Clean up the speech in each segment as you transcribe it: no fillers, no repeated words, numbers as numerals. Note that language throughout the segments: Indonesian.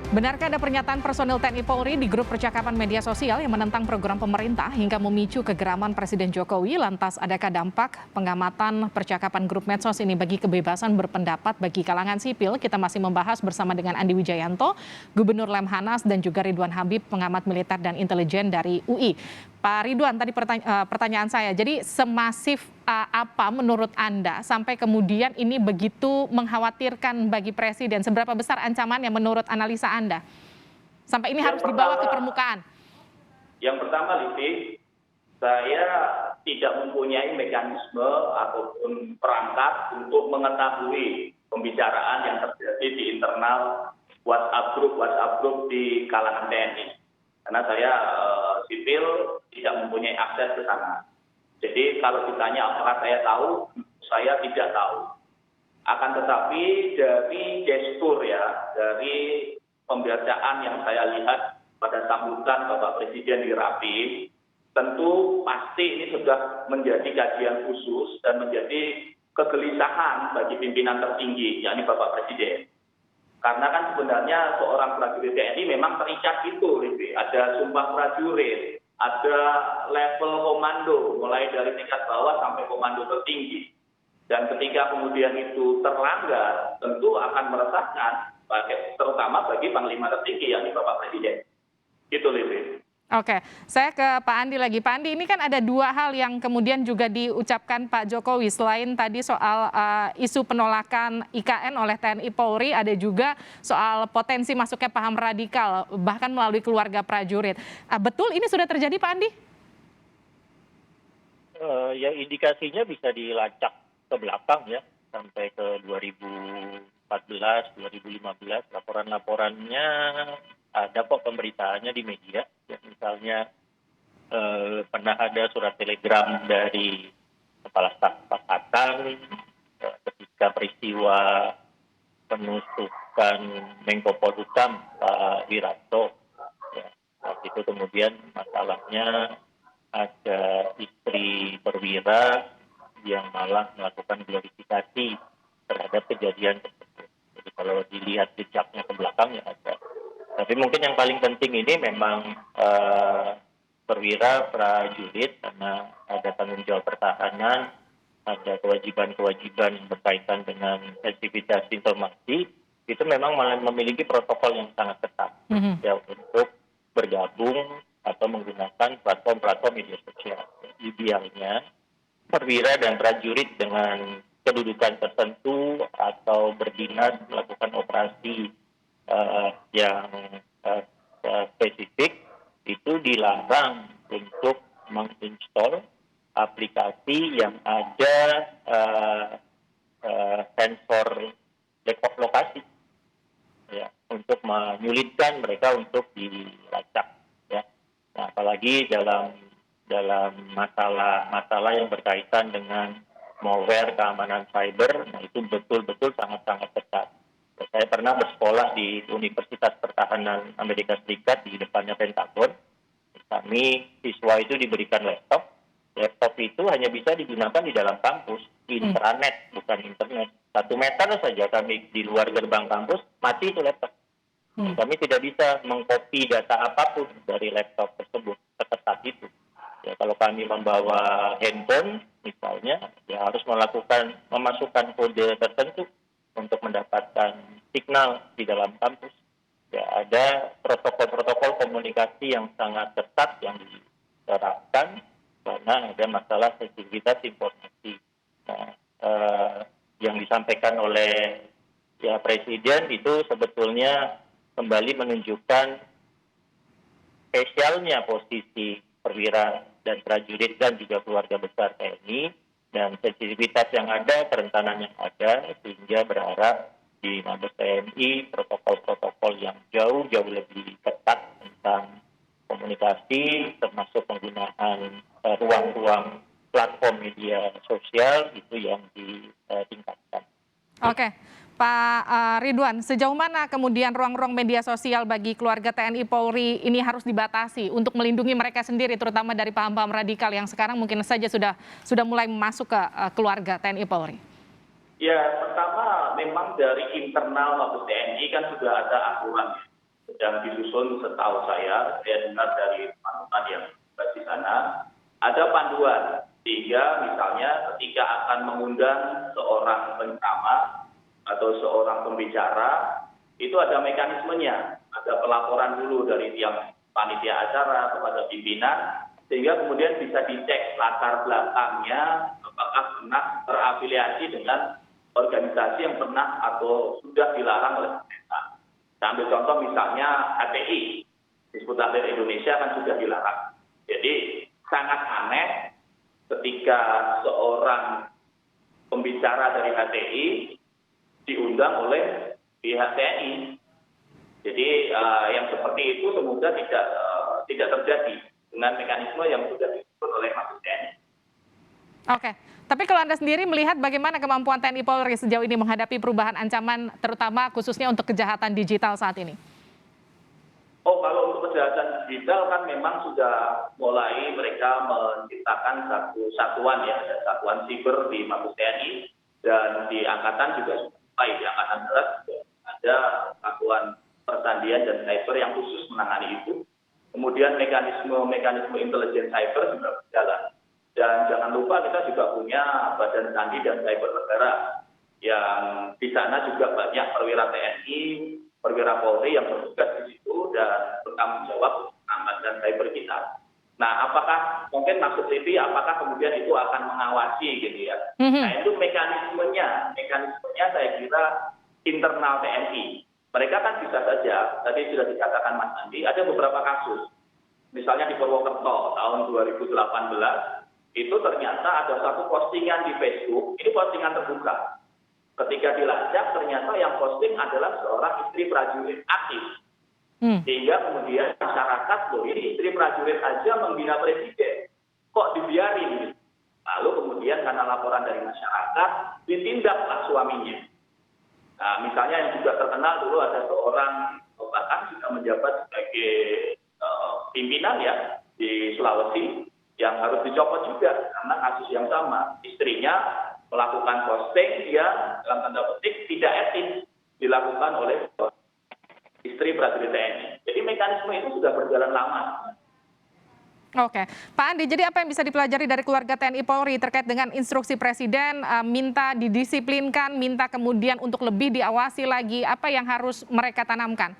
Benarkah ada pernyataan personil TNI Polri di grup percakapan media sosial yang menentang program pemerintah hingga memicu kegeraman Presiden Jokowi? Lantas adakah dampak pengamatan percakapan grup medsos ini bagi kebebasan berpendapat bagi kalangan sipil? Kita masih membahas bersama dengan Andi Wijayanto, Gubernur Lemhanas, dan juga Ridwan Habib, pengamat militer dan intelijen dari UI. Pak Ridwan, tadi pertanyaan saya, jadi semasif apa menurut Anda sampai kemudian ini begitu mengkhawatirkan bagi Presiden? Seberapa besar ancamannya menurut analisa Anda? Sampai ini harus dibawa ke permukaan. Yang pertama, Livi, saya tidak mempunyai mekanisme ataupun perangkat untuk mengetahui pembicaraan yang terjadi di internal WhatsApp group di kalangan TNI. Karena saya sipil tidak mempunyai akses ke sana. Jadi kalau ditanya apakah saya tahu, saya tidak tahu. Akan tetapi dari gestur dari pembacaan yang saya lihat pada sambutan Bapak Presiden di Rapi, tentu pasti ini sudah menjadi kajian khusus dan menjadi kegelisahan bagi pimpinan tertinggi, yakni Bapak Presiden. Karena kan sebenarnya seorang prajurit TNI memang terikat itu, ada sumpah prajurit, ada level komando, mulai dari tingkat bawah sampai komando tertinggi. Dan ketika kemudian itu terlanggar, tentu akan meresahkan, terutama bagi Panglima tertinggi, yakni Bapak Presiden. Itu, Livi. Oke, saya ke Pak Andi lagi. Pak Andi, ini kan ada dua hal yang kemudian juga diucapkan Pak Jokowi. Selain tadi soal isu penolakan IKN oleh TNI Polri, ada juga soal potensi masuknya paham radikal, bahkan melalui keluarga prajurit. Betul ini sudah terjadi, Pak Andi? Ya indikasinya bisa dilacak ke belakang ya, sampai ke 2014, 2015, laporan-laporannya ada kok pemberitaannya di media. Ya, misalnya pernah ada surat telegram dari Kepala Staf Angkatan ketika peristiwa penusukan Menko Polhukam Pak Wiranto. Ya, waktu itu kemudian masalahnya ada istri perwira yang malah melakukan glorifikasi terhadap kejadian tersebut. Jadi kalau dilihat jejaknya ke belakang ya ada. Tapi mungkin yang paling penting ini memang perwira prajurit karena ada tanggung jawab pertahanan, ada kewajiban-kewajiban yang berkaitan dengan sensitivitas informasi, itu memang memiliki protokol yang sangat ketat ya, untuk bergabung atau menggunakan platform-platform media sosial. Idealnya perwira dan prajurit dengan kedudukan tertentu atau berdinas melakukan operasi yang spesifik itu dilarang untuk menginstall aplikasi yang ada sensor lokasi ya, untuk menyulitkan mereka untuk dilacak ya. Nah, apalagi dalam masalah yang berkaitan dengan malware, keamanan cyber, nah itu betul-betul sangat-sangat ketat. Saya pernah bersekolah di Universitas Pertahanan Amerika Serikat di depannya Pentagon. Kami siswa itu diberikan laptop. Laptop itu hanya bisa digunakan di dalam kampus, intranet, bukan internet. 1 meter saja kami di luar gerbang kampus, mati itu laptop. Kami tidak bisa mengcopy data apapun dari laptop tersebut, seketat itu. Ya, kalau kami membawa handphone, misalnya, ya harus memasukkan kode tertentu untuk mendapatkan signal di dalam kampus. Ya, ada protokol-protokol komunikasi yang sangat ketat yang diterapkan karena ada masalah sensitivitas informasi. Nah, yang disampaikan oleh Presiden itu sebetulnya kembali menunjukkan spesialnya posisi perwira dan prajurit dan juga keluarga besar TNI dan sensitivitas yang ada, kerentanan yang ada, sehingga berharap di Mabes TNI protokol-protokol yang jauh lebih ketat tentang komunikasi, termasuk penggunaan ruang-ruang platform media sosial itu yang ditingkatkan. Oke, Pak Ridwan, sejauh mana kemudian ruang-ruang media sosial bagi keluarga TNI Polri ini harus dibatasi untuk melindungi mereka sendiri, terutama dari paham-paham radikal yang sekarang mungkin saja sudah mulai masuk ke keluarga TNI Polri? Ya, pertama memang dari internal Mabes TNI kan sudah ada aturan. sedang disusun setahu saya dengar dari teman-teman yang berada di sana, ada panduan sehingga misalnya ketika akan mengundang seorang penceramah atau seorang pembicara, itu ada mekanismenya, ada pelaporan dulu dari yang panitia acara kepada pimpinan, sehingga kemudian bisa dicek latar belakangnya apakah pernah terafiliasi dengan organisasi yang pernah atau sudah dilarang oleh pemerintah. Saya ambil contoh misalnya HTI, Hizbut Tahrir Indonesia kan sudah dilarang. Jadi sangat aneh ketika seorang pembicara dari HTI diundang oleh pihak TNI. Jadi yang seperti itu semoga tidak terjadi dengan mekanisme yang sudah disebut oleh Mabes TNI. Oke, tapi kalau Anda sendiri melihat bagaimana kemampuan TNI Polri sejauh ini menghadapi perubahan ancaman, terutama khususnya untuk kejahatan digital saat ini? Oh, kalau untuk kejahatan digital kan memang sudah mulai mereka menciptakan satu satuan ya, ada satuan siber di Mabes TNI dan di Angkatan juga sudah di Angkatan Darat juga ada satuan persandian dan cyber yang khusus menangani itu. Kemudian mekanisme intelijen cyber juga berjalan. Dan jangan lupa kita juga punya Badan Sandi dan Cyber Negara yang di sana juga banyak perwira TNI, perwira Polri yang bertugas di situ dan bertanggung jawab keamanan cyber kita. Nah, apakah mungkin maksud TV, apakah kemudian itu akan mengawasi gitu ya? Nah, itu mekanismenya saya kira internal TNI. Mereka kan bisa saja, tadi sudah dikatakan Mas Andi, ada beberapa kasus. Misalnya di Purwokerto tahun 2018, itu ternyata ada satu postingan di Facebook, ini postingan terbuka. Ketika dilacak, ternyata yang posting adalah seorang istri prajurit aktif. Sehingga kemudian masyarakat, loh ini istri prajurit aja menghina presiden. Kok dibiarin? Lalu kemudian karena laporan dari masyarakat, ditindaklah suaminya. Nah, misalnya yang juga terkenal dulu ada seorang, bahkan sudah menjabat sebagai pimpinan ya di Sulawesi, yang harus dicopot juga karena kasus yang sama. Istrinya melakukan posting yang dalam tanda petik tidak etis dilakukan oleh istri prajurit TNI. Jadi mekanisme itu sudah berjalan lama. Oke, Pak Andi, jadi apa yang bisa dipelajari dari keluarga TNI Polri terkait dengan instruksi Presiden, minta didisiplinkan, minta kemudian untuk lebih diawasi lagi, apa yang harus mereka tanamkan?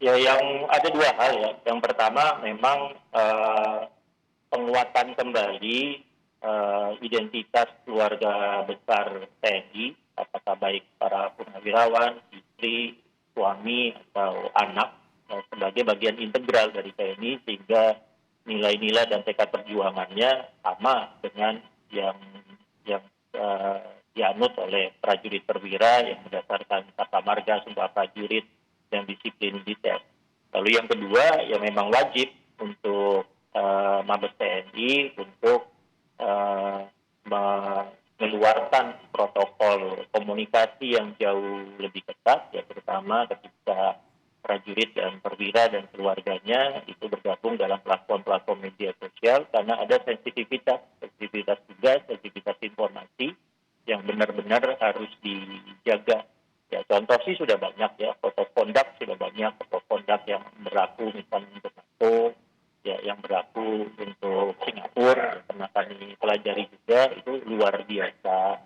Ya, yang ada dua hal ya. Yang pertama memang penguatan kembali identitas keluarga besar TNI, apakah baik para purnawirawan, istri, suami, atau anak, sebagai bagian integral dari TNI, sehingga nilai-nilai dan tekad perjuangannya sama dengan yang dianut oleh prajurit perwira yang berdasarkan tata marga Sumpah Prajurit dan disiplin militer. Lalu yang kedua, ya memang wajib untuk Mabes TNI untuk mengeluarkan protokol komunikasi yang jauh lebih ketat, ya terutama ketika prajurit dan perwira dan keluarganya itu bergabung dalam platform-platform media sosial, karena ada sensitivitas tugas, sensitivitas informasi yang benar-benar harus dijaga. Ya, contoh sih sudah banyak ya, foto conduct sudah banyak, foto conduct yang berlaku misalnya untuk NATO, ya yang berlaku untuk Singapura, pernah kami pelajari juga, itu luar biasa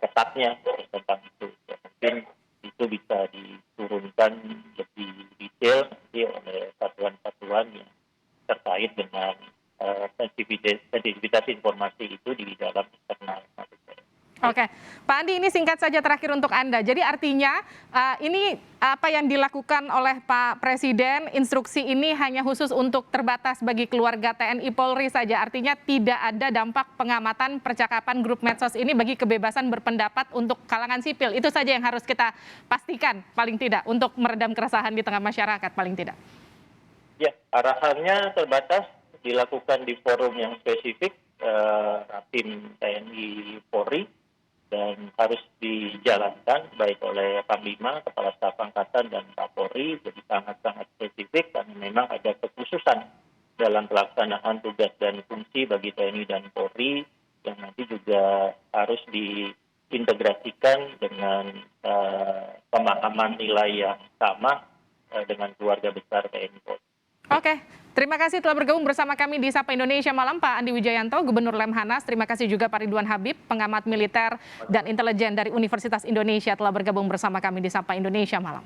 ketatnya tentang itu. Ya, mungkin itu bisa diturunkan lebih detail nanti oleh satuan-satuan yang terkait dengan sensitivitas informasi itu di dalam internal. Oke, Pak Andi, ini singkat saja terakhir untuk Anda. Jadi artinya ini apa yang dilakukan oleh Pak Presiden, instruksi ini hanya khusus untuk terbatas bagi keluarga TNI Polri saja. Artinya tidak ada dampak pengamatan percakapan grup medsos ini bagi kebebasan berpendapat untuk kalangan sipil. Itu saja yang harus kita pastikan paling tidak untuk meredam keresahan di tengah masyarakat paling tidak. Ya, arahannya terbatas, dilakukan di forum yang spesifik, Rapim TNI Polri, dan harus dijalankan baik oleh Panglima, Kepala Staf Angkatan, dan Kapolri. Jadi sangat-sangat spesifik karena memang ada kekhususan dalam pelaksanaan tugas dan fungsi bagi TNI dan Polri yang nanti juga harus diintegrasikan dengan pemahaman nilai yang sama dengan keluarga besar TNI Polri. Oke, terima kasih telah bergabung bersama kami di Sapa Indonesia Malam, Pak Andi Wijayanto, Gubernur Lemhanas. Terima kasih juga Pak Ridwan Habib, pengamat militer dan intelijen dari Universitas Indonesia telah bergabung bersama kami di Sapa Indonesia Malam.